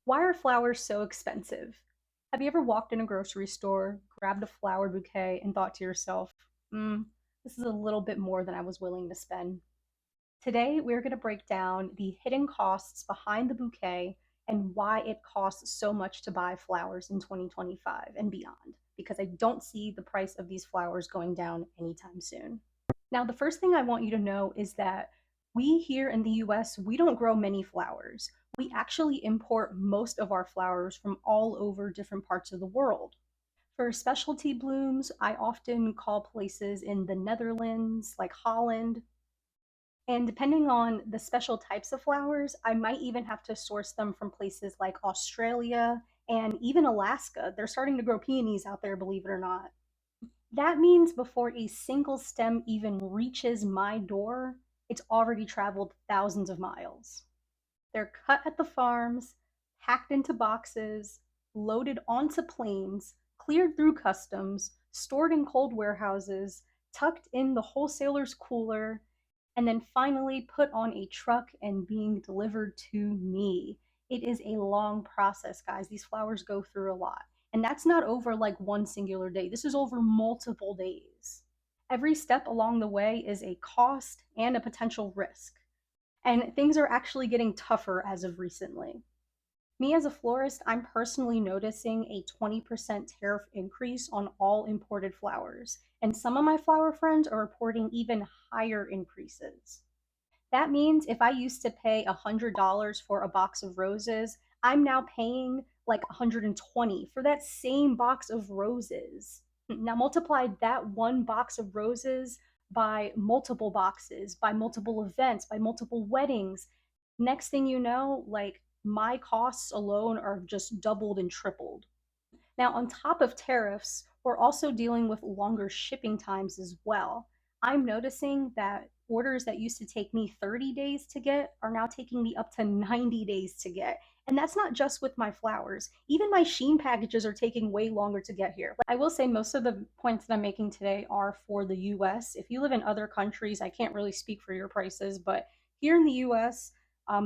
Why are flowers so expensive? Have you ever walked in a grocery store, grabbed a flower bouquet, and thought to yourself, this is a little bit more than I was willing to spend? Today, we're going to break down the hidden costs behind the bouquet and why it costs so much to buy flowers in 2025 and beyond, because I don't see the price of these flowers going down anytime soon. Now, the first thing I want you to know is that we here in the US, we don't grow many flowers. We actually import most of our flowers from all over different parts of the world. For specialty blooms, I often call places in the Netherlands, like Holland, and depending on the special types of flowers, I might even have to source them from places like Australia and even Alaska. They're starting to grow peonies out there, believe it or not. That means before a single stem even reaches my door, it's already traveled thousands of miles. They're cut at the farms, packed into boxes, loaded onto planes, cleared through customs, stored in cold warehouses, tucked in the wholesaler's cooler, and then finally put on a truck and being delivered to me. It is a long process, guys. These flowers go through a lot. And that's not over like one singular day. This is over multiple days. Every step along the way is a cost and a potential risk. And things are actually getting tougher as of recently. Me as a florist, I'm personally noticing a 20% tariff increase on all imported flowers. And some of my flower friends are reporting even higher increases. That means if I used to pay $100 for a box of roses, I'm now paying like 120 for that same box of roses. Now multiply that one box of roses by multiple boxes, by multiple events, by multiple weddings. Next thing you know, like my costs alone are just doubled and tripled. Now, on top of tariffs, we're also dealing with longer shipping times as well. I'm noticing that orders that used to take me 30 days to get are now taking me up to 90 days to get. And that's not just with my flowers. Even my Sheen packages are taking way longer to get here. I will say most of the points that I'm making today are for the US. If you live in other countries, I can't really speak for your prices, but here in the US,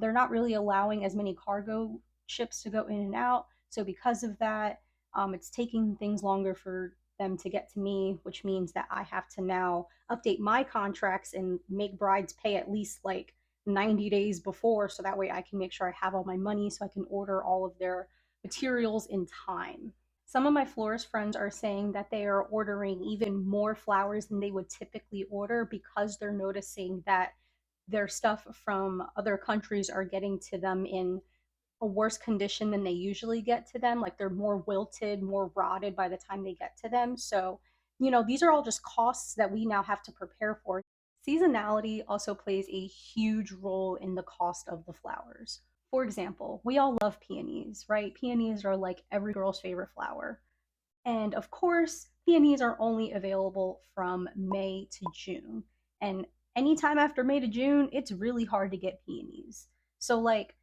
they're not really allowing as many cargo ships to go in and out. So because of that, it's taking things longer for them to get to me, which means that I have to now update my contracts and make brides pay at least like 90 days before, so that way I can make sure I have all my money so I can order all of their materials in time. Some of my florist friends are saying that they are ordering even more flowers than they would typically order because they're noticing that their stuff from other countries are getting to them in a worse condition than they usually get to them. Like they're more wilted, more rotted by the time they get to them. So, these are all just costs that we now have to prepare for. Seasonality also plays a huge role in the cost of the flowers. For example, we all love peonies, right? Peonies are like every girl's favorite flower. And of course, peonies are only available from May to June. And anytime after May to June, it's really hard to get peonies. So, like,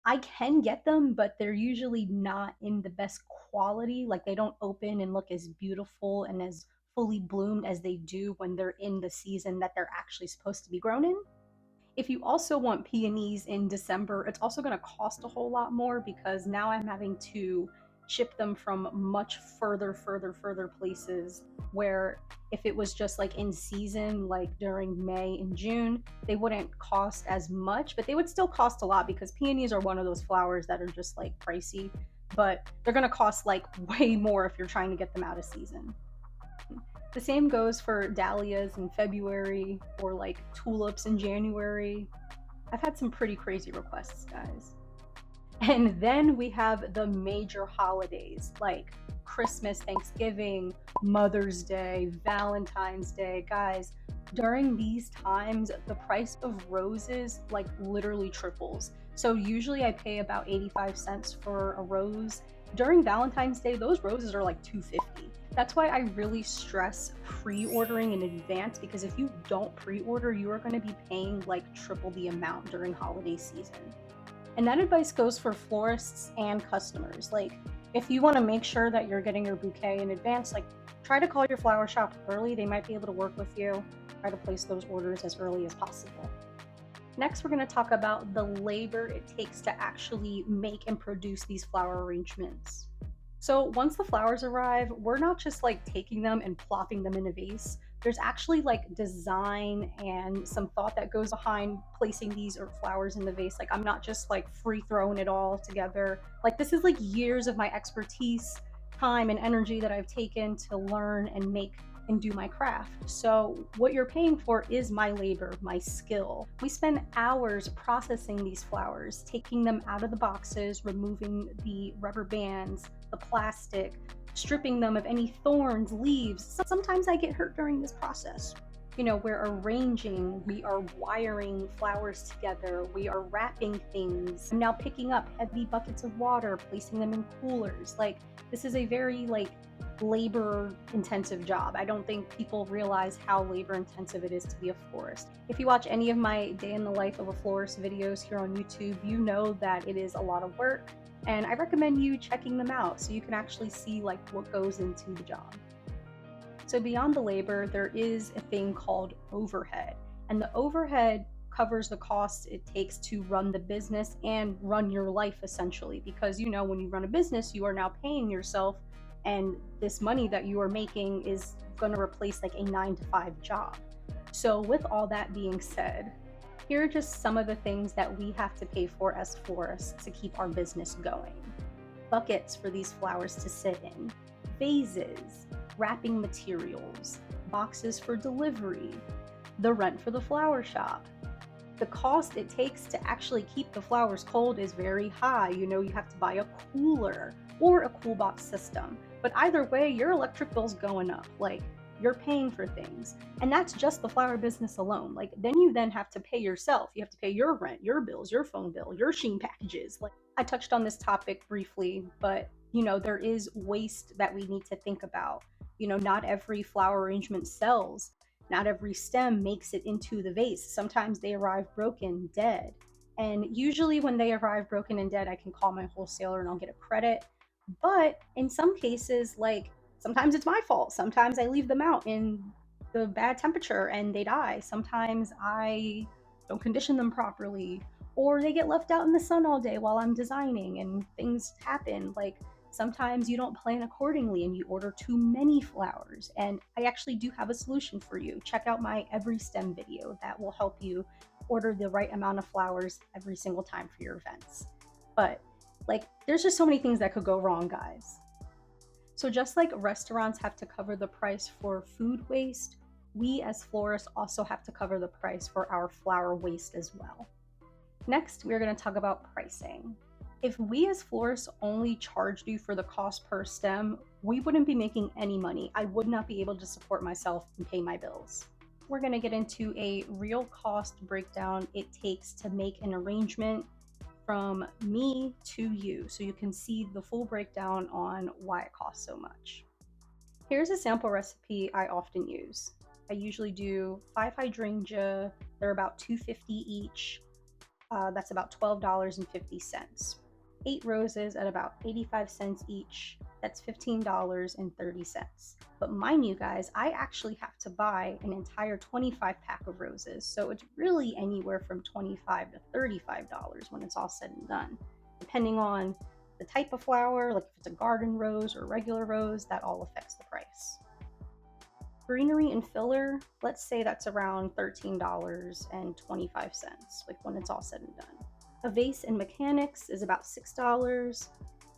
I can get them, but they're usually not in the best quality. Like they don't open and look as beautiful and as fully bloomed as they do when they're in the season that they're actually supposed to be grown in. If you also want peonies in December, it's also going to cost a whole lot more because now I'm having to ship them from much further places where if it was just like in season, like during May and June, they wouldn't cost as much, but they would still cost a lot because peonies are one of those flowers that are just like pricey, but they're going to cost like way more if you're trying to get them out of season. The same goes for dahlias in February or like tulips in January. I've had some pretty crazy requests, guys. And then we have the major holidays like Christmas, Thanksgiving, Mother's Day, Valentine's Day. Guys, during these times, the price of roses like literally triples. So usually I pay about 85 cents for a rose. During Valentine's Day, those roses are like 250. That's why I really stress pre-ordering in advance because if you don't pre-order, you are going to be paying like triple the amount during holiday season. And that advice goes for florists and customers. Like, if you want to make sure that you're getting your bouquet in advance, like, try to call your flower shop early. They might be able to work with you. Try to place those orders as early as possible. Next, we're going to talk about the labor it takes to actually make and produce these flower arrangements. So once the flowers arrive, we're not just like taking them and plopping them in a vase. There's actually like design and some thought that goes behind placing these or flowers in the vase. Like I'm not just like free throwing it all together. Like this is like years of my expertise, time and energy that I've taken to learn and make and do my craft. So what you're paying for is my labor, my skill. We spend hours processing these flowers, taking them out of the boxes, removing the rubber bands, the plastic, stripping them of any thorns, leaves. Sometimes I get hurt during this process. You know, we're arranging, we are wiring flowers together, we are wrapping things. I'm now picking up heavy buckets of water, placing them in coolers. Like, this is a very labor intensive job. I don't think people realize how labor intensive it is to be a florist. If you watch any of my day in the life of a florist videos here on YouTube, you know that it is a lot of work, and I recommend you checking them out so you can actually see like what goes into the job. So beyond the labor, there is a thing called overhead, and the overhead covers the costs it takes to run the business and run your life essentially, because you know when you run a business you are now paying yourself, and this money that you are making is going to replace like a 9 to 5 job. So with all that being said, here are just some of the things that we have to pay for as florists to keep our business going. Buckets for these flowers to sit in, vases, wrapping materials, boxes for delivery, the rent for the flower shop. The cost it takes to actually keep the flowers cold is very high. You know, you have to buy a cooler or a CoolBot system. But either way, your electric bill's going up. Like, you're paying for things. And that's just the flower business alone. Like, then you then have to pay yourself. You have to pay your rent, your bills, your phone bill, your Sheen packages. Like, I touched on this topic briefly, but you know, there is waste that we need to think about. You know, not every flower arrangement sells. Not every stem makes it into the vase. Sometimes they arrive broken, dead. And usually when they arrive broken and dead, I can call my wholesaler and I'll get a credit. But in some cases, like sometimes it's my fault. Sometimes I leave them out in the bad temperature and they die. Sometimes I don't condition them properly, or they get left out in the sun all day while I'm designing and things happen. Like sometimes you don't plan accordingly and you order too many flowers. And I actually do have a solution for you. Check out my Everystem video that will help you order the right amount of flowers every single time for your events. But like, there's just so many things that could go wrong, guys. So just like restaurants have to cover the price for food waste, we as florists also have to cover the price for our flower waste as well. Next, we're going to talk about pricing. If we as florists only charged you for the cost per stem, we wouldn't be making any money. I would not be able to support myself and pay my bills. We're going to get into a real cost breakdown it takes to make an arrangement from me to you, so you can see the full breakdown on why it costs so much. Here's a sample recipe I often use. I usually do 5 hydrangea, they're about $2.50 each. That's about $12.50. 8 roses at about 85 cents each. That's $15.30. But mind you guys, I actually have to buy an entire 25 pack of roses. So it's really anywhere from $25 to $35 when it's all said and done. Depending on the type of flower, like if it's a garden rose or a regular rose, that all affects the price. Greenery and filler, let's say that's around $13.25, like when it's all said and done. A vase and mechanics is about $6,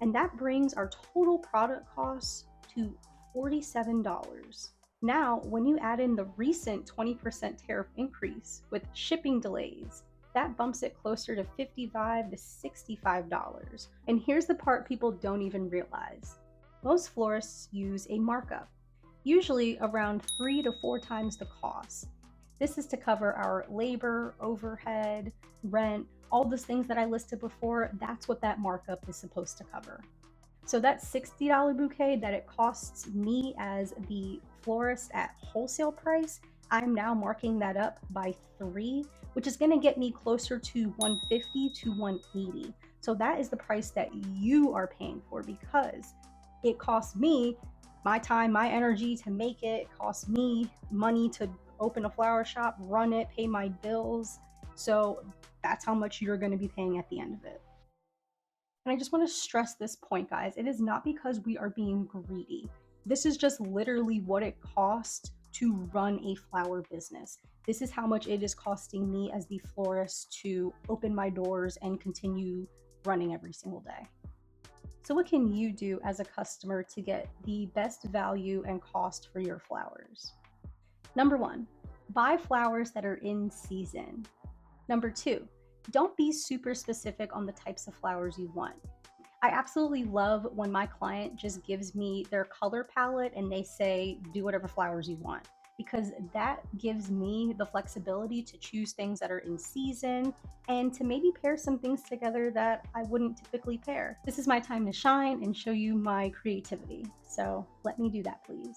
and that brings our total product costs to $47. Now, when you add in the recent 20% tariff increase with shipping delays, that bumps it closer to $55 to $65. And here's the part people don't even realize. Most florists use a markup, usually around 3 to 4 times the cost. This is to cover our labor, overhead, rent, all those things that I listed before. That's what that markup is supposed to cover. So that $60 bouquet that it costs me as the florist at wholesale price, I'm now marking that up by 3, which is going to get me closer to $150 to $180. So that is the price that you are paying for, because it costs me my time, my energy to make it. It costs me money to open a flower shop, run it, pay my bills. So that's how much you're going to be paying at the end of it. And I just want to stress this point, guys. It is not because we are being greedy. This is just literally what it costs to run a flower business. This is how much it is costing me as the florist to open my doors and continue running every single day. So what can you do as a customer to get the best value and cost for your flowers? Number one, buy flowers that are in season. Number two, don't be super specific on the types of flowers you want. I absolutely love when my client just gives me their color palette and they say, do whatever flowers you want, because that gives me the flexibility to choose things that are in season and to maybe pair some things together that I wouldn't typically pair. This is my time to shine and show you my creativity. So let me do that, please.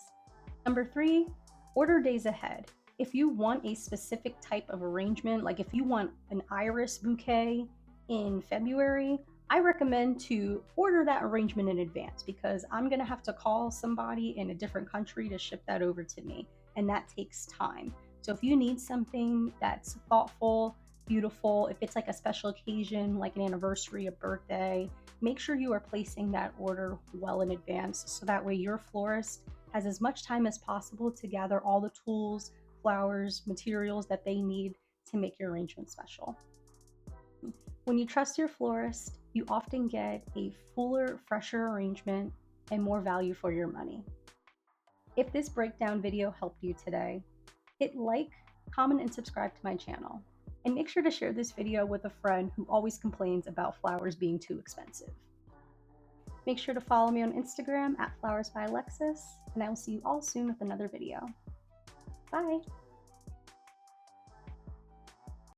Number three, order days ahead. If you want a specific type of arrangement, like if you want an iris bouquet in February, I recommend to order that arrangement in advance because I'm gonna have to call somebody in a different country to ship that over to me, and that takes time. So if you need something that's thoughtful, beautiful, if it's like a special occasion, like an anniversary, a birthday, make sure you are placing that order well in advance so that way your florist has as much time as possible to gather all the tools, flowers, materials that they need to make your arrangement special. When you trust your florist, you often get a fuller, fresher arrangement and more value for your money. If this breakdown video helped you today, hit like, comment, and subscribe to my channel. And make sure to share this video with a friend who always complains about flowers being too expensive. Make sure to follow me on Instagram at flowersbyalexis, and I will see you all soon with another video. Bye!